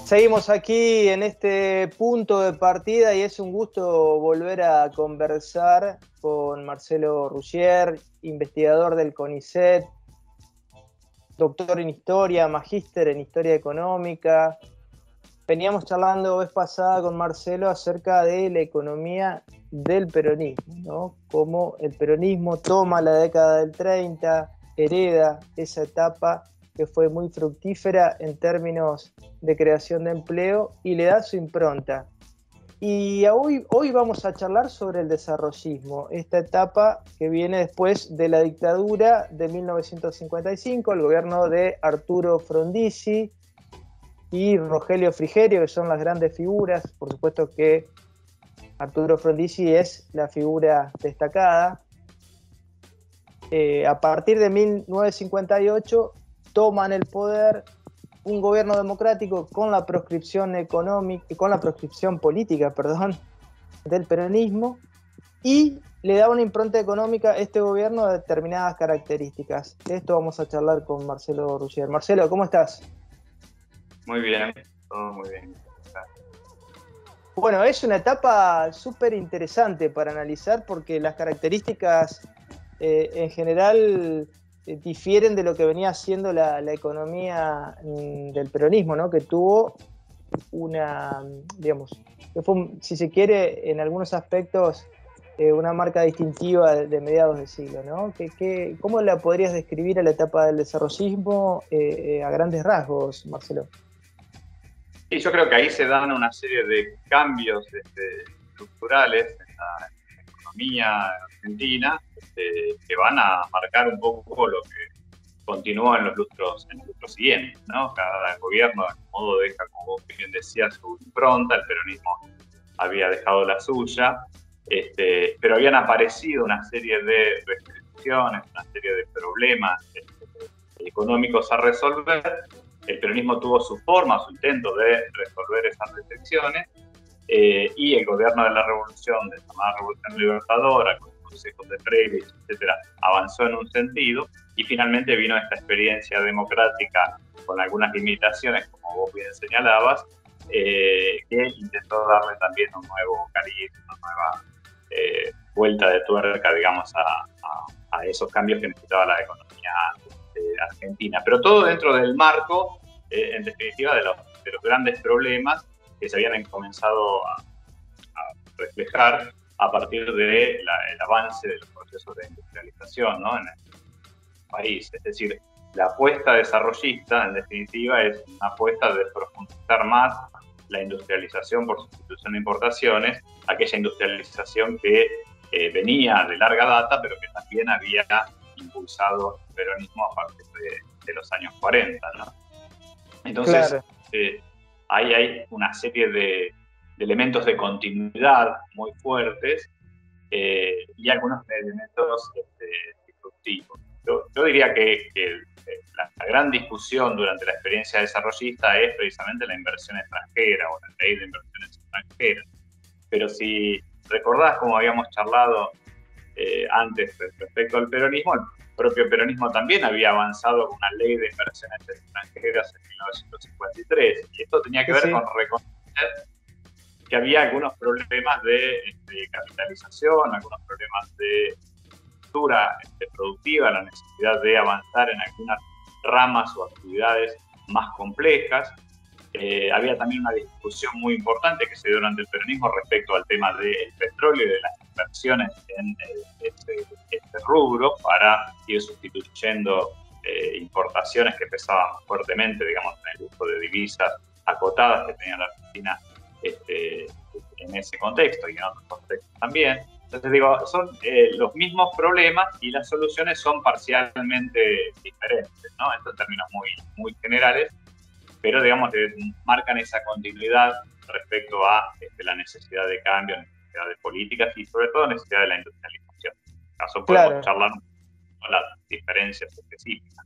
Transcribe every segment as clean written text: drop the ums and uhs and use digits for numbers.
Seguimos aquí en este punto de partida y es un gusto volver a conversar con Marcelo Ruggier, investigador del CONICET, doctor en Historia, magíster en Historia Económica. Veníamos charlando vez pasada con Marcelo acerca de la economía del peronismo, ¿no? Cómo el peronismo toma la década del 30, hereda esa etapa que fue muy fructífera en términos de creación de empleo y le da su impronta. Y hoy vamos a charlar sobre el desarrollismo, esta etapa que viene después de la dictadura de 1955, el gobierno de Arturo Frondizi y Rogelio Frigerio, que son las grandes figuras. Por supuesto que Arturo Frondizi es la figura destacada. A partir de 1958 toman el poder un gobierno democrático con la proscripción económica, con la proscripción política, del peronismo, y le da una impronta económica a este gobierno de determinadas características. De esto vamos a charlar con Marcelo Ruggier. Marcelo, ¿cómo estás? Muy bien, todo muy bien. Bueno, es una etapa súper interesante para analizar porque las características en general difieren de lo que venía siendo la economía del peronismo, ¿no? Que tuvo una, digamos, que fue, si se quiere, en algunos aspectos una marca distintiva de mediados de siglo, ¿no? ¿Cómo la podrías describir a la etapa del desarrollismo a grandes rasgos, Marcelo? Y yo creo que ahí se dan una serie de cambios estructurales en la economía argentina que van a marcar un poco lo que continúa en los lustros siguientes, ¿no? Cada gobierno, de algún modo, deja, como vos bien decías, su impronta. El peronismo había dejado la suya, pero habían aparecido una serie de restricciones, una serie de problemas económicos a resolver. El peronismo tuvo su forma, su intento de resolver esas restricciones, y el gobierno de la revolución, de llamada Revolución Libertadora, con los consejos de Freire, etcétera, avanzó en un sentido, y finalmente vino esta experiencia democrática con algunas limitaciones, como vos bien señalabas, que intentó darle también un nuevo cariz, una nueva vuelta de tuerca, digamos, a esos cambios que necesitaba la economía argentina. Pero todo dentro del marco, en definitiva, de los grandes problemas que se habían comenzado a reflejar a partir del avance de los procesos de industrialización, ¿no?, en el país. Es decir, la apuesta desarrollista, en definitiva, es una apuesta de profundizar más la industrialización por sustitución de importaciones, aquella industrialización que venía de larga data, pero que también había impulsado el peronismo a partir de los años 40, ¿no? Entonces, Claro. ahí hay una serie de elementos de continuidad muy fuertes, y algunos elementos disruptivos. Yo diría que la gran discusión durante la experiencia desarrollista es precisamente la inversión extranjera o la ley de inversiones extranjeras. Pero si recordás cómo habíamos charlado antes respecto al peronismo, el propio peronismo también había avanzado con una ley de inversiones extranjeras en 1953, y esto tenía que ver con reconocer que había algunos problemas de capitalización, algunos problemas de estructura productiva, la necesidad de avanzar en algunas ramas o actividades más complejas. Había también una discusión muy importante que se dio durante el peronismo respecto al tema del petróleo y de las inversiones en este rubro para ir sustituyendo importaciones que pesaban fuertemente, digamos, en el uso de divisas acotadas que tenía la Argentina en ese contexto y en otros contextos también. Entonces digo, son los mismos problemas y las soluciones son parcialmente diferentes, ¿no? Estos términos muy generales, pero digamos que marcan esa continuidad respecto a la necesidad de cambio, necesidad de políticas y sobre todo necesidad de la industrialización. En este caso podemos charlar con las diferencias específicas.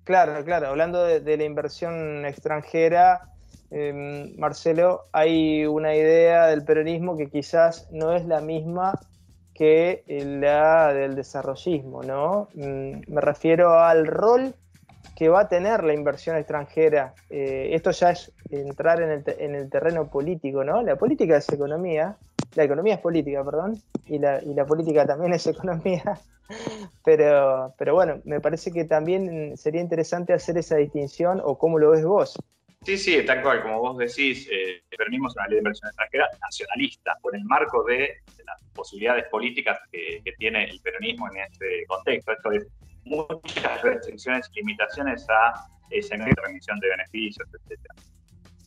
Claro. Hablando de la inversión extranjera, Marcelo, hay una idea del peronismo que quizás no es la misma que la del desarrollismo, ¿no? Me refiero al rol que va a tener la inversión extranjera. Esto ya es entrar en el terreno político, ¿no? La política es economía, la economía es política, perdón, y la política también es economía, pero bueno, me parece que también sería interesante hacer esa distinción, o cómo lo ves vos. Sí, tal cual, como vos decís, permitimos una ley de inversión extranjera nacionalista, por el marco de las posibilidades políticas que tiene el peronismo en este contexto. Esto es muchas restricciones y limitaciones a esa remisión de beneficios, etc.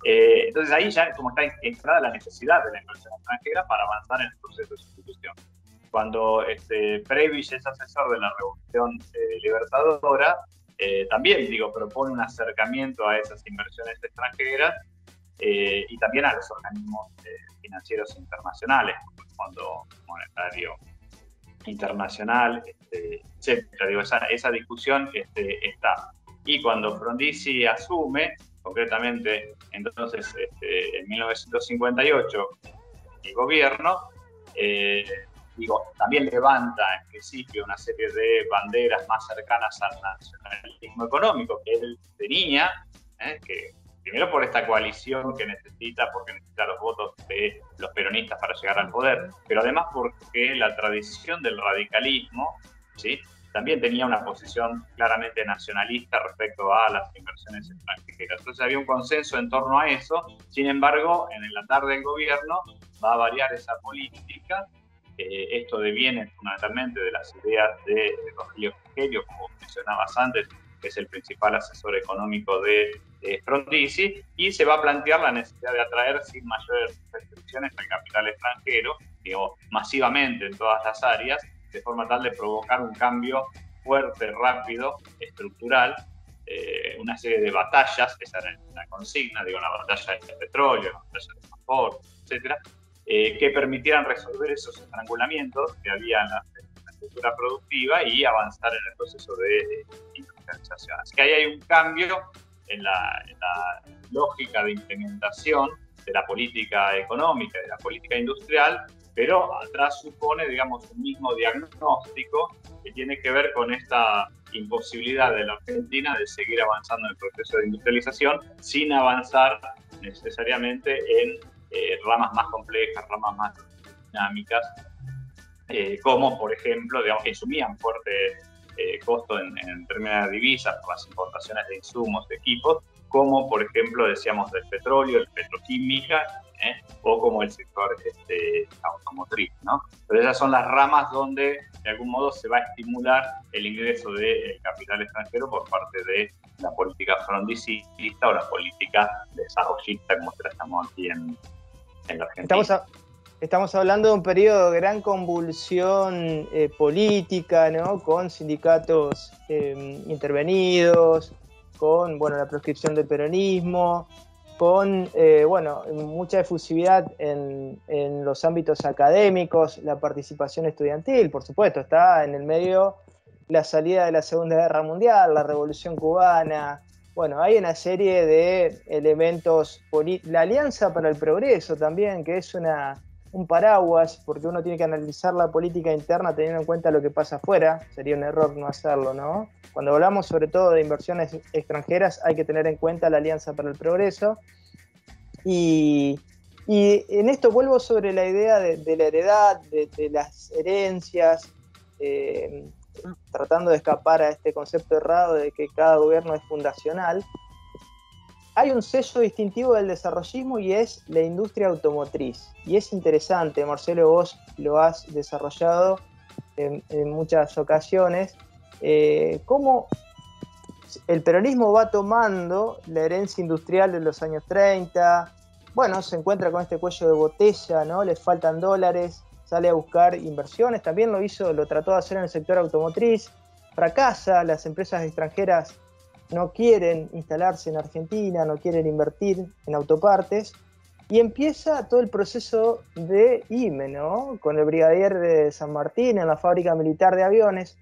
Entonces ahí ya como está instalada la necesidad de la inversión extranjera para avanzar en el proceso de sustitución. Cuando Prebisch es asesor de la Revolución Libertadora, también propone un acercamiento a esas inversiones extranjeras y también a los organismos financieros internacionales, como el Fondo Monetario Internacional, etcétera. Esa discusión está. Y cuando Frondizi asume, concretamente entonces en 1958, el gobierno, también levanta en principio una serie de banderas más cercanas al nacionalismo económico que él tenía, que primero por esta coalición que necesita, porque necesita los votos de los peronistas para llegar al poder, pero además porque la tradición del radicalismo, ¿sí?, también tenía una posición claramente nacionalista respecto a las inversiones extranjeras. Entonces había un consenso en torno a eso. Sin embargo, en el andar del gobierno va a variar esa política. Esto deviene fundamentalmente de las ideas de Rogelio Frigerio, como mencionabas antes, que es el principal asesor económico de Frondizi, y se va a plantear la necesidad de atraer sin mayores restricciones al capital extranjero, masivamente en todas las áreas, de forma tal de provocar un cambio fuerte, rápido, estructural, una serie de batallas, esa era la consigna, la batalla del petróleo, la batalla del transporte, etcétera, que permitieran resolver esos estrangulamientos que había en la estructura productiva y avanzar en el proceso de industrialización. Así que ahí hay un cambio en la lógica de implementación de la política económica y de la política industrial, pero atrás supone, un mismo diagnóstico que tiene que ver con esta imposibilidad de la Argentina de seguir avanzando en el proceso de industrialización sin avanzar necesariamente en ramas más complejas, ramas más dinámicas, como por ejemplo, que sumían fuerte costo en términos de divisas por las importaciones de insumos, de equipos, como por ejemplo decíamos del petróleo, el petroquímica, o como el sector automotriz, ¿no? Pero esas son las ramas donde de algún modo se va a estimular el ingreso del capital extranjero por parte de la política frondicista o la política desarrollista, como se la llamó aquí en la Argentina. Estamos hablando de un periodo de gran convulsión política, ¿no? Con sindicatos intervenidos, con la proscripción del peronismo, con mucha efusividad en los ámbitos académicos, la participación estudiantil, por supuesto, está en el medio la salida de la Segunda Guerra Mundial, la Revolución Cubana. Hay una serie de elementos, la Alianza para el Progreso también, que es un paraguas, porque uno tiene que analizar la política interna teniendo en cuenta lo que pasa afuera. Sería un error no hacerlo, ¿no? Cuando hablamos sobre todo de inversiones extranjeras hay que tener en cuenta la Alianza para el Progreso. Y en esto vuelvo sobre la idea de la heredad, de las herencias, tratando de escapar a este concepto errado de que cada gobierno es fundacional. Hay un sello distintivo del desarrollismo y es la industria automotriz. Y es interesante, Marcelo, vos lo has desarrollado en muchas ocasiones, cómo el peronismo va tomando la herencia industrial de los años 30, se encuentra con este cuello de botella, ¿no? Les faltan dólares, sale a buscar inversiones, también lo trató de hacer en el sector automotriz, fracasa, las empresas extranjeras no quieren instalarse en Argentina, no quieren invertir en autopartes, y empieza todo el proceso de IME, ¿no? Con el brigadier de San Martín en la fábrica militar de aviones,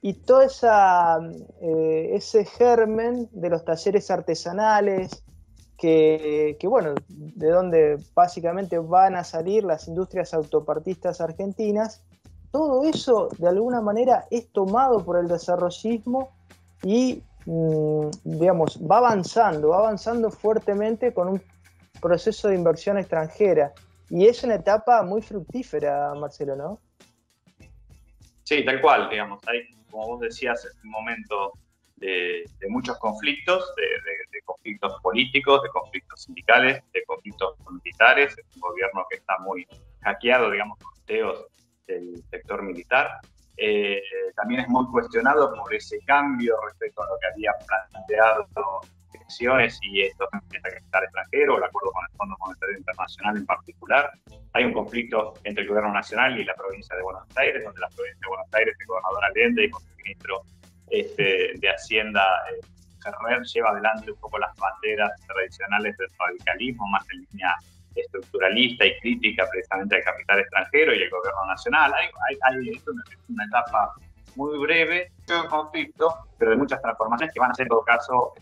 y todo ese germen de los talleres artesanales, de donde básicamente van a salir las industrias autopartistas argentinas. Todo eso de alguna manera es tomado por el desarrollismo y digamos, va avanzando fuertemente con un proceso de inversión extranjera. Y es una etapa muy fructífera, Marcelo, ¿no? Sí, tal cual, digamos. Hay, como vos decías, es un momento de muchos conflictos, de conflictos políticos, de conflictos sindicales, de conflictos militares. Es un gobierno que está muy hackeado, digamos, por teos del sector militar. También es muy cuestionado por ese cambio respecto a lo que había planteado elecciones y estos capital extranjero, el acuerdo con el Fondo Monetario Internacional en particular. Hay un conflicto entre el gobierno nacional y la provincia de Buenos Aires, donde la provincia de Buenos Aires, el gobernador Allende y con el ministro de Hacienda, Ferrer, lleva adelante un poco las banderas tradicionales del radicalismo, más en línea estructuralista y crítica precisamente al capital extranjero y el gobierno nacional. Hay una etapa muy breve de conflicto, pero de muchas transformaciones que van a ser en todo caso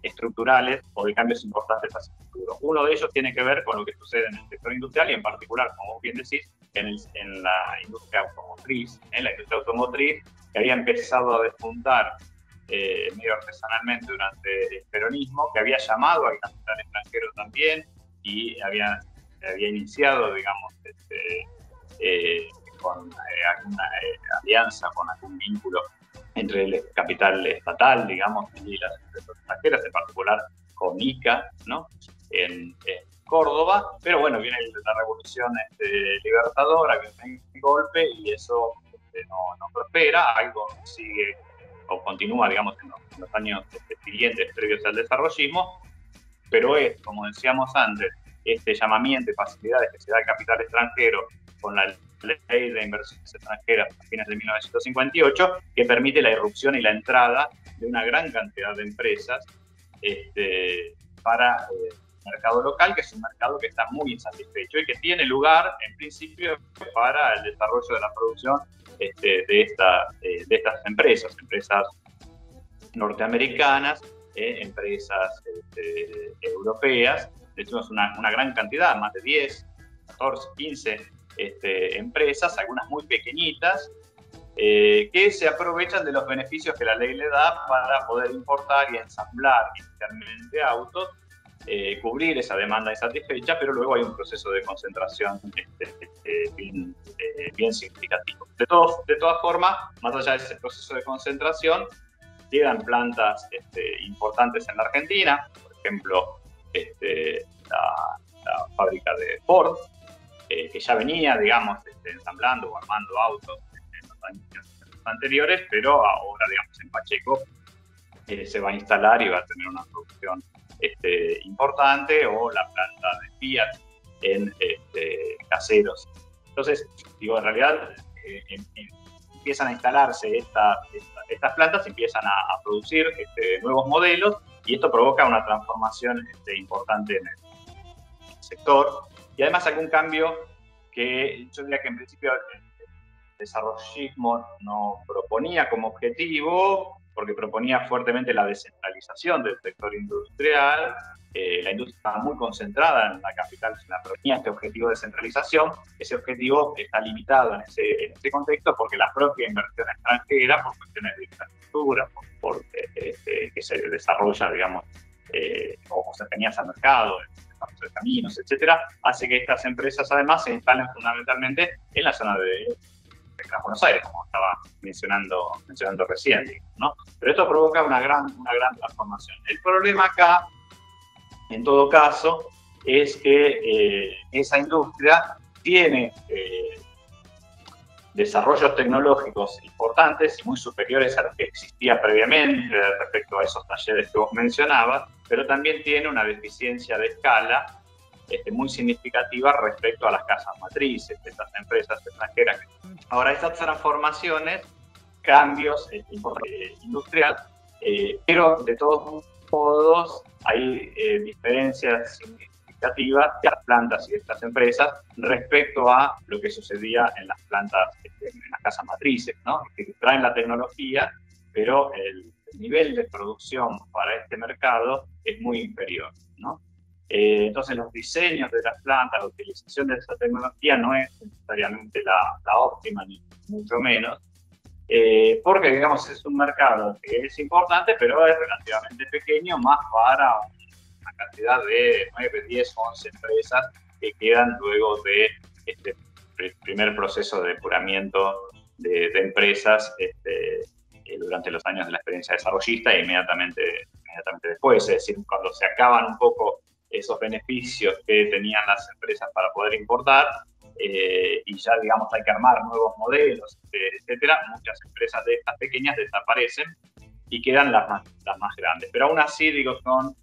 estructurales o de cambios importantes hacia el futuro. Uno de ellos tiene que ver con lo que sucede en el sector industrial y en particular, como vos bien decís, en la industria automotriz, que había empezado a despuntar medio artesanalmente durante el peronismo, que había llamado al capital extranjero también y había iniciado, digamos, con alguna alianza, con algún vínculo entre el capital estatal, digamos, y las empresas extranjeras, en particular con ICA, ¿no? En Córdoba, pero bueno, viene la revolución libertadora, que viene el golpe, y eso no prospera, algo sigue o continúa, digamos, en los años siguientes, previos al desarrollismo, pero es, como decíamos antes, este llamamiento y facilidades que se da al capital extranjero con la Ley de Inversiones Extranjeras a fines de 1958, que permite la irrupción y la entrada de una gran cantidad de empresas para el mercado local, que es un mercado que está muy insatisfecho y que tiene lugar, en principio, para el desarrollo de la producción de estas empresas norteamericanas, empresas europeas. Tenemos una gran cantidad, más de 10, 14, 15 empresas, algunas muy pequeñitas, que se aprovechan de los beneficios que la ley le da para poder importar y ensamblar inicialmente autos, cubrir esa demanda insatisfecha, pero luego hay un proceso de concentración bien significativo. De todas formas, más allá de ese proceso de concentración, quedan plantas importantes en la Argentina, por ejemplo, la fábrica de Ford, que ya venía, digamos, ensamblando o armando autos en los años anteriores, pero ahora, digamos, en Pacheco se va a instalar y va a tener una producción importante, o la planta de Fiat en Caseros. Entonces, digo, en realidad empiezan a instalarse estas plantas, empiezan a producir nuevos modelos, y esto provoca una transformación importante en el sector. Y además algún cambio que yo diría que en principio el desarrollismo no proponía como objetivo, porque proponía fuertemente la descentralización del sector industrial. La industria estaba muy concentrada en la capital, en la provincia. Este objetivo de descentralización, ese objetivo está limitado en ese contexto, porque la propia inversión extranjera, por cuestiones de infraestructura, que se desarrolla, digamos, o cercanías al mercado, de caminos, etcétera, hace que estas empresas además se instalen fundamentalmente en la zona de Gran Buenos Aires, como estaba mencionando recién, ¿no? Pero esto provoca una gran transformación. El problema acá, en todo caso, es que esa industria tiene desarrollos tecnológicos importantes y muy superiores a los que existía previamente respecto a esos talleres que vos mencionabas, pero también tiene una deficiencia de escala muy significativa respecto a las casas matrices de estas empresas extranjeras. Ahora, estas transformaciones, cambios industriales, pero de todos modos hay diferencias significativas de las plantas y de estas empresas respecto a lo que sucedía en las plantas, en las casas matrices, ¿no? Que traen la tecnología, pero el nivel de producción para este mercado es muy inferior, ¿no? Entonces los diseños de las plantas, la utilización de esa tecnología no es necesariamente la óptima, ni mucho menos, porque, digamos, es un mercado que es importante, pero es relativamente pequeño, más para una cantidad de 9, 10, 11 empresas que quedan luego de este primer proceso de depuramiento de empresas durante los años de la experiencia desarrollista e inmediatamente después. Es decir, cuando se acaban un poco esos beneficios que tenían las empresas para poder importar, y ya, digamos, hay que armar nuevos modelos, etcétera, muchas empresas de estas pequeñas desaparecen y quedan las más grandes. Pero aún así, digo, son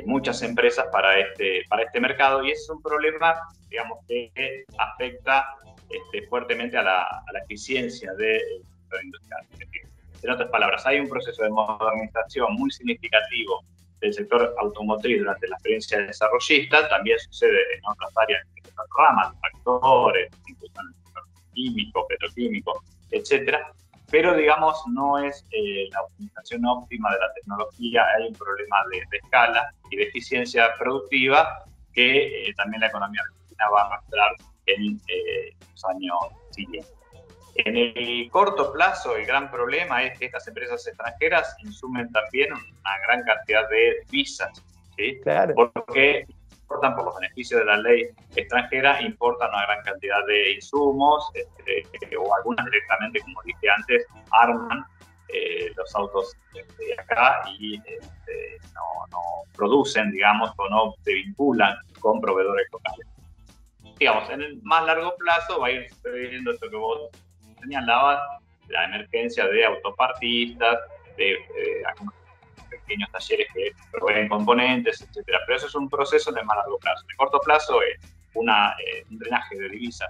muchas empresas para este mercado, y ese es un problema, digamos, que afecta fuertemente a la eficiencia del sector industrial. En otras palabras, hay un proceso de modernización muy significativo del sector automotriz durante la experiencia desarrollista. También sucede en otras áreas, en otras ramas, factores, incluso en el sector químico, petroquímico, etcétera. Pero, digamos, no es la optimización óptima de la tecnología. Hay un problema de escala y de eficiencia productiva que también la economía argentina va a arrastrar en los años siguientes. En el corto plazo, el gran problema es que estas empresas extranjeras insumen también una gran cantidad de divisas, ¿sí? Claro. Porque importan, por los beneficios de la ley extranjera, importan una gran cantidad de insumos, o algunas directamente, como dije antes, arman los autos de acá y no producen, digamos, o no se vinculan con proveedores locales. Digamos, en el más largo plazo va a ir sucediendo esto que vos señalabas, la emergencia de autopartistas, de algunos pequeños talleres que proveen componentes, etcétera. Pero eso es un proceso de más largo plazo. En el corto plazo es un drenaje de divisas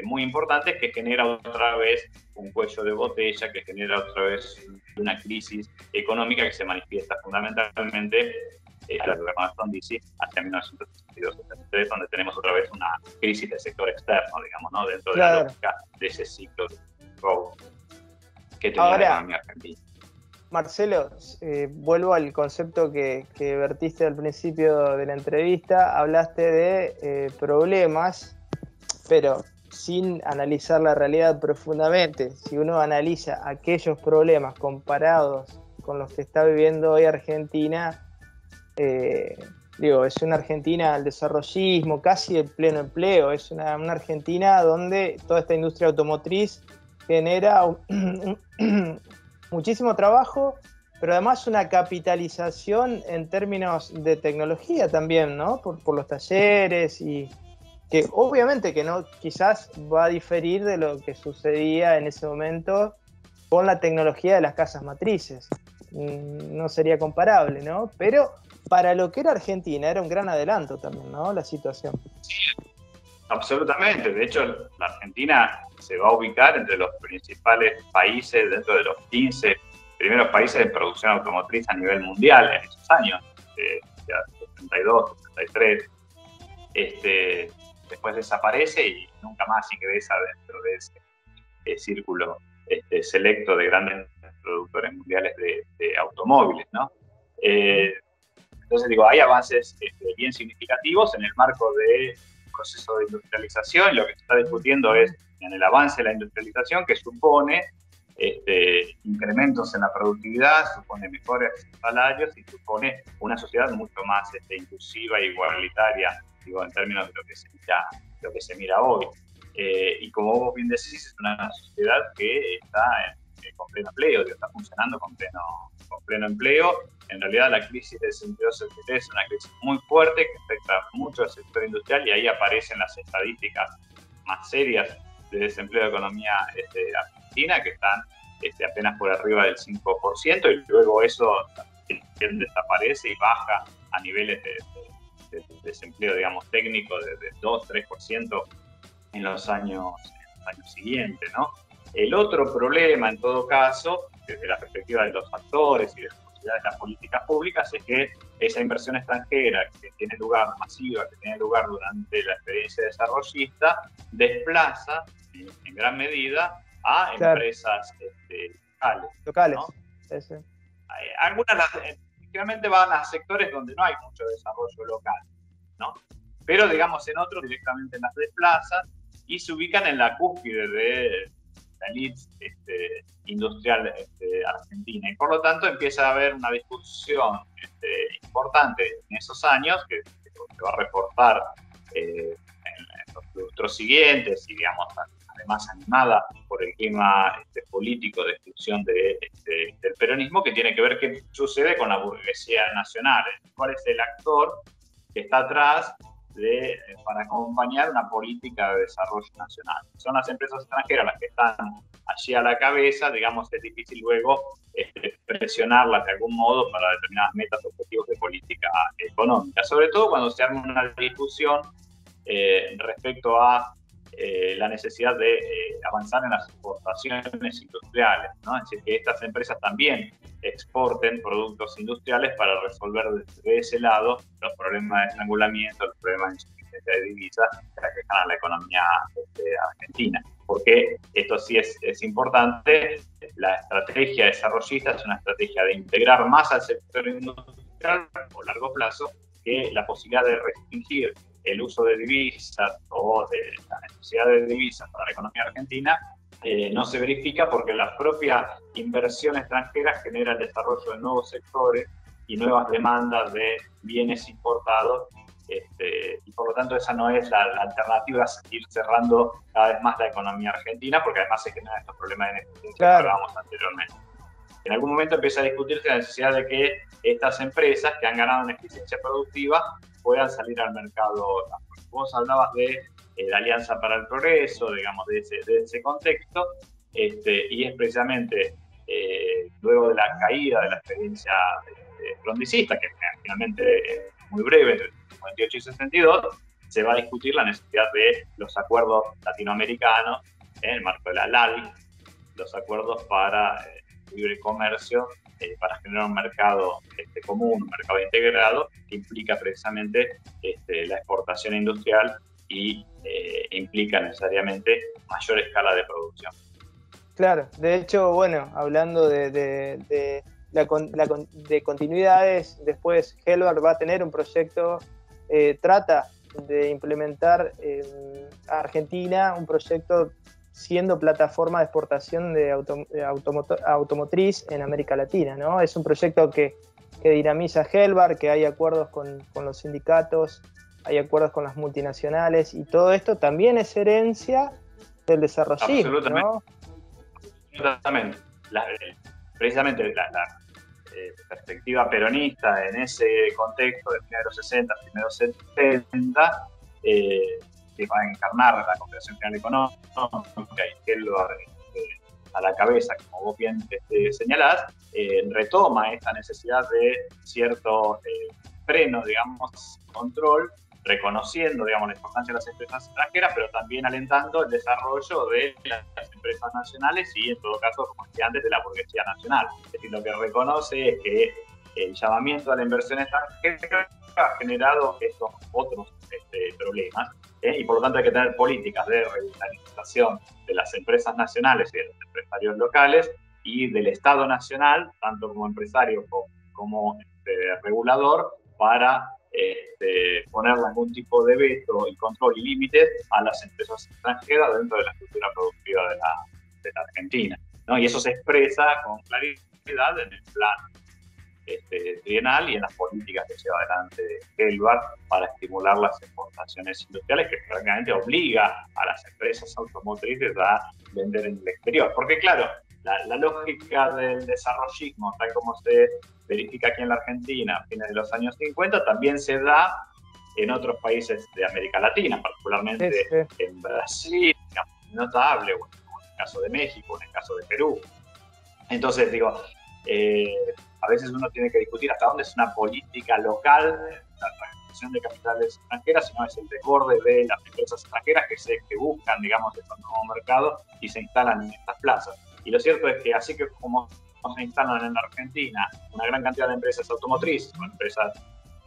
muy importante, que genera otra vez un cuello de botella, que genera otra vez una crisis económica que se manifiesta fundamentalmente a la gobierno de Frondizi hacia 1962-63, donde tenemos otra vez una crisis del sector externo, digamos, ¿no? Dentro de la lógica de ese ciclo de growth que tenía la economía argentina. Marcelo, vuelvo al concepto que vertiste al principio de la entrevista. Hablaste de problemas, pero sin analizar la realidad profundamente. Si uno analiza aquellos problemas comparados con los que está viviendo hoy Argentina, es una Argentina al desarrollismo, casi el pleno empleo. Es una Argentina donde toda esta industria automotriz genera muchísimo trabajo, pero además una capitalización en términos de tecnología también, ¿no? Por los talleres, y que obviamente que no, quizás va a diferir de lo que sucedía en ese momento con la tecnología de las casas matrices. No sería comparable, ¿no? Pero para lo que era Argentina era un gran adelanto también, ¿no? La situación. Sí, absolutamente. De hecho, la Argentina se va a ubicar entre los principales países, dentro de los 15 primeros países de producción automotriz a nivel mundial en esos años, 72, 73. Después desaparece y nunca más ingresa dentro de ese círculo selecto de grandes productores mundiales de automóviles, ¿no? Entonces, digo, hay avances bien significativos en el marco del proceso de industrialización. Lo que se está discutiendo es en el avance de la industrialización, que supone incrementos en la productividad, supone mejores salarios y supone una sociedad mucho más inclusiva e igualitaria, digo, en términos de lo que se mira hoy. Y como vos bien decís, es una sociedad que está con pleno empleo, que está funcionando con pleno empleo. En realidad, la crisis de desempleo es una crisis muy fuerte que afecta mucho al sector industrial, y ahí aparecen las estadísticas más serias de desempleo de economía argentina, que están apenas por arriba del 5%, y luego eso desaparece y baja a niveles de desempleo, digamos, técnico de 2-3% en los años siguientes, ¿no? El otro problema, en todo caso, desde la perspectiva de los actores y de las políticas públicas, es que esa inversión extranjera que tiene lugar, masiva, que tiene lugar durante la experiencia desarrollista, desplaza en gran medida a empresas locales. ¿no? Sí. Algunas efectivamente van a sectores donde no hay mucho desarrollo local, ¿no? Pero, digamos, en otros directamente las desplazan y se ubican en la cúspide la élite industrial argentina. Y por lo tanto empieza a haber una discusión importante en esos años que va a reportar en los lustros siguientes y, digamos, además animada por el clima político de exclusión del peronismo, que tiene que ver qué sucede con la burguesía nacional, cuál es el actor que está atrás para acompañar una política de desarrollo nacional. Son las empresas extranjeras las que están allí a la cabeza, digamos, es difícil luego presionarlas de algún modo para determinadas metas o objetivos de política económica, sobre todo cuando se arma una discusión respecto a la necesidad de avanzar en las exportaciones industriales, ¿no? Es decir, que estas empresas también exporten productos industriales para resolver desde ese lado los problemas de estrangulamiento, los problemas de insuficiencia de divisas que aquejan a la economía argentina. Porque esto sí es importante, la estrategia desarrollista es una estrategia de integrar más al sector industrial a largo plazo que la posibilidad de restringir el uso de divisas o de la necesidad de divisas para la economía argentina no se verifica, porque la propia inversión extranjera genera el desarrollo de nuevos sectores y nuevas demandas de bienes importados, y por lo tanto esa no es la alternativa a seguir cerrando cada vez más la economía argentina, porque además se generan estos problemas de ineficiencia que hablábamos anteriormente. En algún momento empieza a discutirse la necesidad de que estas empresas que han ganado en eficiencia productiva puedan salir al mercado. Vos hablabas de la Alianza para el Progreso, digamos, de ese contexto, y es precisamente luego de la caída de la experiencia frondicista, que finalmente es muy breve, entre 58 y 62, se va a discutir la necesidad de los acuerdos latinoamericanos en el marco de la LALI, los acuerdos para libre comercio, para generar un mercado común, un mercado integrado, que implica precisamente la exportación industrial y implica necesariamente mayor escala de producción. Claro, de hecho, bueno, hablando de continuidades, después Helvar va a tener un proyecto, trata de implementar a Argentina un proyecto siendo plataforma de exportación de automotriz en América Latina, ¿no? Es un proyecto que dinamiza Helvar, que hay acuerdos con los sindicatos, hay acuerdos con las multinacionales, y todo esto también es herencia del desarrollismo, ¿no? Absolutamente. Precisamente la perspectiva peronista en ese contexto de finales de los 60, primeros 70, que va a encarnar la Confederación General Económica y Helvar a la cabeza, como vos bien señalás, retoma esta necesidad de cierto freno, digamos, control, reconociendo, digamos, la importancia de las empresas extranjeras, pero también alentando el desarrollo de las empresas nacionales y, en todo caso, como decía antes, de la burguesía nacional. Es decir, lo que reconoce es que el llamamiento a la inversión extranjera ha generado estos otros problemas, y por lo tanto hay que tener políticas de revitalización de las empresas nacionales y de los empresarios locales y del Estado nacional, tanto como empresario como regulador, para ponerle algún tipo de veto y control y límites a las empresas extranjeras dentro de la estructura productiva de la Argentina, ¿no? Y eso se expresa con claridad en el plan trienal y en las políticas que lleva adelante Helvar para estimular las exportaciones industriales, que prácticamente obliga a las empresas automotrices a vender en el exterior. Porque claro, la lógica del desarrollismo, tal como se verifica aquí en la Argentina a fines de los años 50, también se da en otros países de América Latina, particularmente en Brasil, notable, o en el caso de México, en el caso de Perú. Entonces, digo, a veces uno tiene que discutir hasta dónde es una política local la transacción de capitales extranjeras, sino es el desborde de las empresas extranjeras que buscan, digamos, estos nuevos mercados y se instalan en estas plazas. Y lo cierto es que así que como se instalan en la Argentina una gran cantidad de empresas automotrices o empresas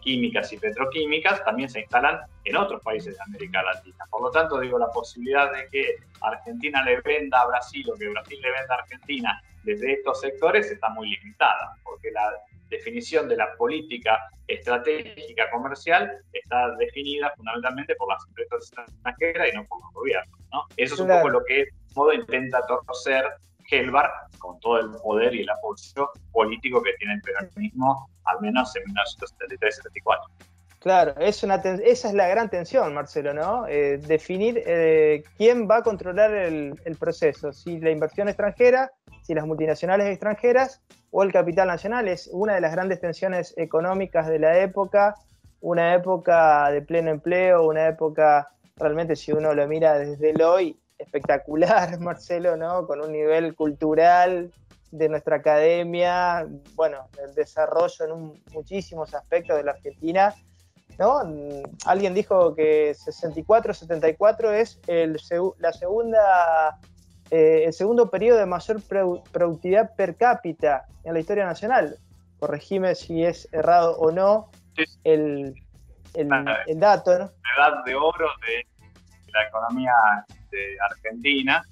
químicas y petroquímicas, también se instalan en otros países de América Latina. Por lo tanto, digo, la posibilidad de que Argentina le venda a Brasil o que Brasil le venda a Argentina desde estos sectores está muy limitada, porque la definición de la política estratégica comercial está definida fundamentalmente por las empresas extranjeras y no por los gobiernos, ¿no? Eso es un poco lo que modo intenta torcer Helbar con todo el poder y el apoyo político que tiene el peronismo, al menos en 1973-74. Claro, esa es la gran tensión, Marcelo, ¿no? Definir quién va a controlar el proceso, si la inversión extranjera, si las multinacionales extranjeras o el capital nacional. Es una de las grandes tensiones económicas de la época, una época de pleno empleo, una época realmente, si uno lo mira desde el hoy, espectacular, Marcelo, ¿no? Con un nivel cultural de nuestra academia, bueno, el desarrollo en muchísimos aspectos de la Argentina, ¿no? Alguien dijo que 64-74 es el segundo periodo de mayor productividad per cápita en la historia nacional. Corregime si es errado o no el dato, ¿no? La edad de oro de la economía argentina,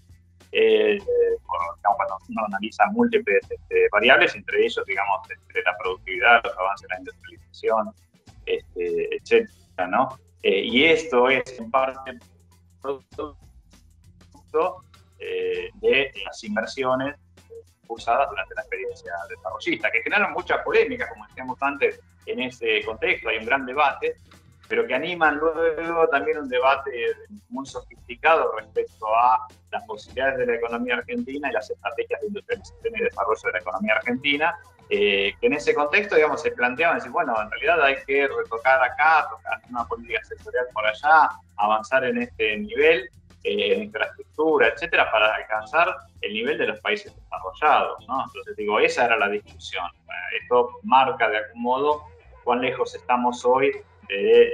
cuando uno analiza múltiples variables, entre ellos, digamos, la productividad, los avances en la industrialización, etcétera, ¿no? Y esto es en parte producto de las inversiones impulsadas durante la experiencia desarrollista, que generaron mucha polémica, como decíamos antes, en ese contexto. Hay un gran debate, pero que animan luego también un debate muy sofisticado respecto a las posibilidades de la economía argentina y las estrategias de industrialización y desarrollo de la economía argentina, que en ese contexto, digamos, se planteaban decir, bueno, en realidad hay que retocar acá, tocar una política sectorial por allá, avanzar en este nivel, infraestructura, etcétera, para alcanzar el nivel de los países desarrollados, ¿no? Entonces, digo, esa era la discusión. Esto marca de algún modo cuán lejos estamos hoy de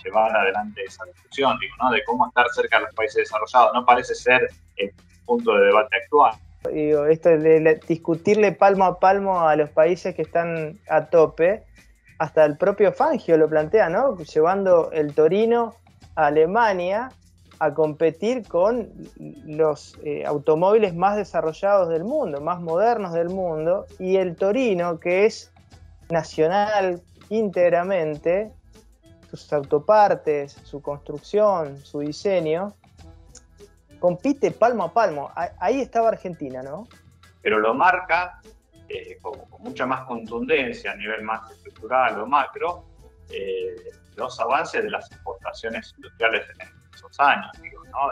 llevar adelante esa discusión, digo, ¿no? De cómo estar cerca de los países desarrollados. No parece ser el punto de debate actual. Digo, esto de discutirle palmo a palmo a los países que están a tope, hasta el propio Fangio lo plantea, ¿no? Llevando el Torino a Alemania a competir con los automóviles más desarrollados del mundo, más modernos del mundo, y el Torino, que es nacional íntegramente, sus autopartes, su construcción, su diseño, compite palmo a palmo. Ahí estaba Argentina, ¿no? Pero lo marca con mucha más contundencia a nivel más estructural o macro, los avances de las exportaciones industriales en esos años, digo, ¿no?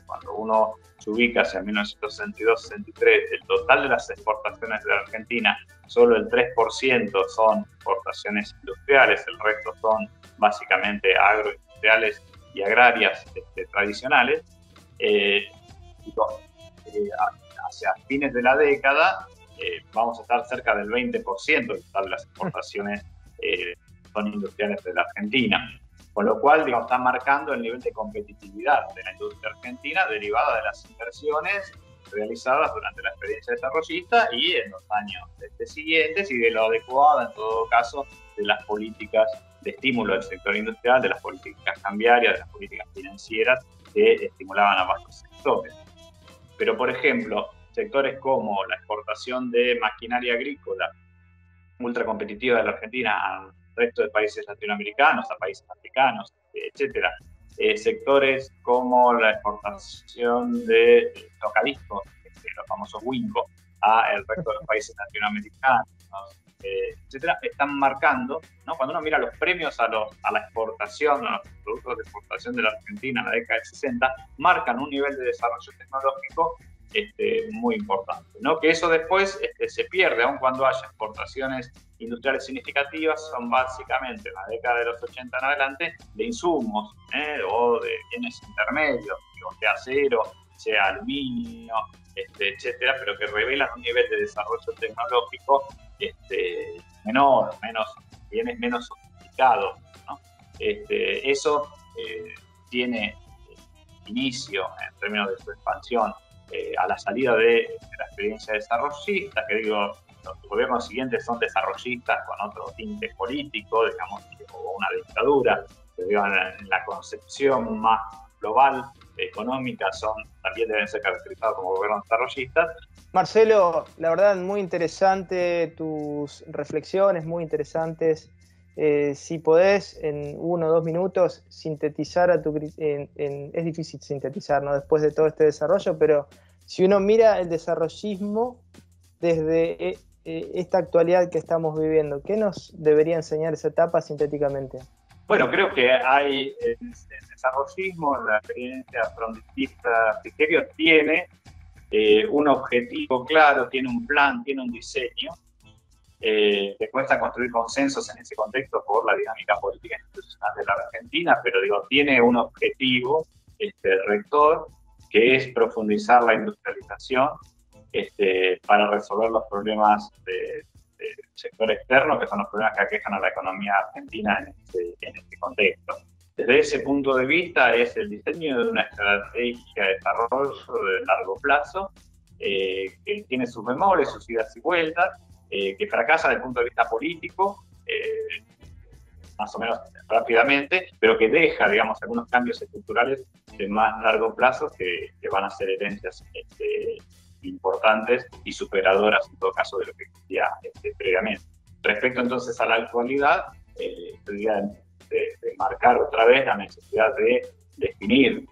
Cuando uno se ubica hacia 1962-63, el total de las exportaciones de la Argentina, solo el 3% son exportaciones industriales, el resto son básicamente agroindustriales y agrarias tradicionales. Hacia fines de la década vamos a estar cerca del 20% del total de las exportaciones son industriales de la Argentina, con lo cual, digamos, está marcando el nivel de competitividad de la industria argentina derivada de las inversiones realizadas durante la experiencia desarrollista y en los años siguientes, y de lo adecuado en todo caso de las políticas de estímulo del sector industrial, de las políticas cambiarias, de las políticas financieras que estimulaban a varios sectores. Pero, por ejemplo, sectores como la exportación de maquinaria agrícola ultra competitiva de la Argentina al resto de países latinoamericanos, a países africanos, etcétera. Sectores como la exportación de tocadiscos, los famosos Winco, a el resto de los países latinoamericanos, etcétera, están marcando, ¿no? Cuando uno mira los premios a la exportación, a los productos de exportación de la Argentina en la década del 60, marcan un nivel de desarrollo tecnológico muy importante, ¿no? Que eso después se pierde, aun cuando haya exportaciones industriales significativas, son básicamente en la década de los 80 en adelante de insumos o de bienes intermedios, sea acero, sea aluminio, etcétera, pero que revelan un nivel de desarrollo tecnológico menor, bienes menos sofisticados, ¿no? Eso tiene inicio en términos de su expansión a la salida de la experiencia desarrollista, que digo, los gobiernos siguientes son desarrollistas con otro tinte político, digamos, o una dictadura, pero digo, en la concepción más global económica también deben ser caracterizados como gobiernos desarrollistas. Marcelo, la verdad muy interesante tus reflexiones, muy interesantes Si podés, en 1 o 2 minutos, sintetizar es difícil sintetizar, ¿no?, después de todo este desarrollo, pero si uno mira el desarrollismo desde esta actualidad que estamos viviendo, ¿qué nos debería enseñar esa etapa sintéticamente? Bueno, creo que hay el desarrollismo, la experiencia frontista Frigerio tiene un objetivo claro, tiene un plan, tiene un diseño. Le cuesta construir consensos en ese contexto por la dinámica política institucional de la Argentina, pero digo, tiene un objetivo rector, que es profundizar la industrialización para resolver los problemas del sector externo, que son los problemas que aquejan a la economía argentina en este contexto. Desde ese punto de vista es el diseño de una estrategia de desarrollo de largo plazo, que tiene sus bemoles, sus idas y vueltas, que fracasa desde el punto de vista político, más o menos rápidamente, pero que deja, digamos, algunos cambios estructurales de más largo plazo que van a ser herencias importantes y superadoras, en todo caso, de lo que existía previamente. Respecto entonces a la actualidad, tendría de marcar otra vez la necesidad de definir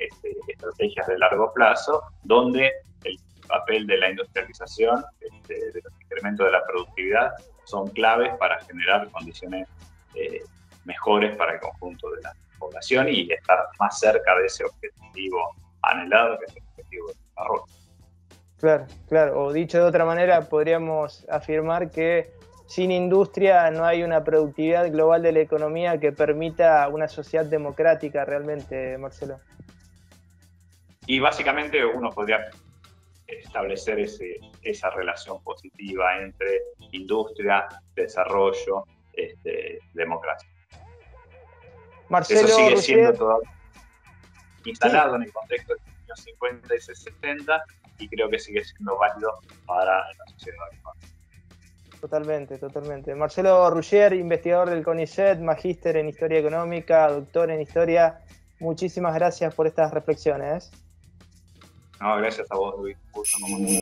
estrategias de largo plazo, donde el papel de la industrialización, de los incrementos de la productividad, son claves para generar condiciones mejores para el conjunto de la población y estar más cerca de ese objetivo anhelado, que es el objetivo de desarrollo. Claro, claro. O dicho de otra manera, podríamos afirmar que sin industria no hay una productividad global de la economía que permita una sociedad democrática realmente, Marcelo. Y básicamente uno podría establecer esa relación positiva entre industria, desarrollo, democracia. Marcelo Eso sigue Ruschier, siendo todavía instalado en el contexto de los años 50 y 60 y creo que sigue siendo válido para la sociedad actual. Totalmente, totalmente. Marcelo Ruschier, investigador del CONICET, magíster en Historia Económica, doctor en Historia. Muchísimas gracias por estas reflexiones. No, gracias a vos, Luis.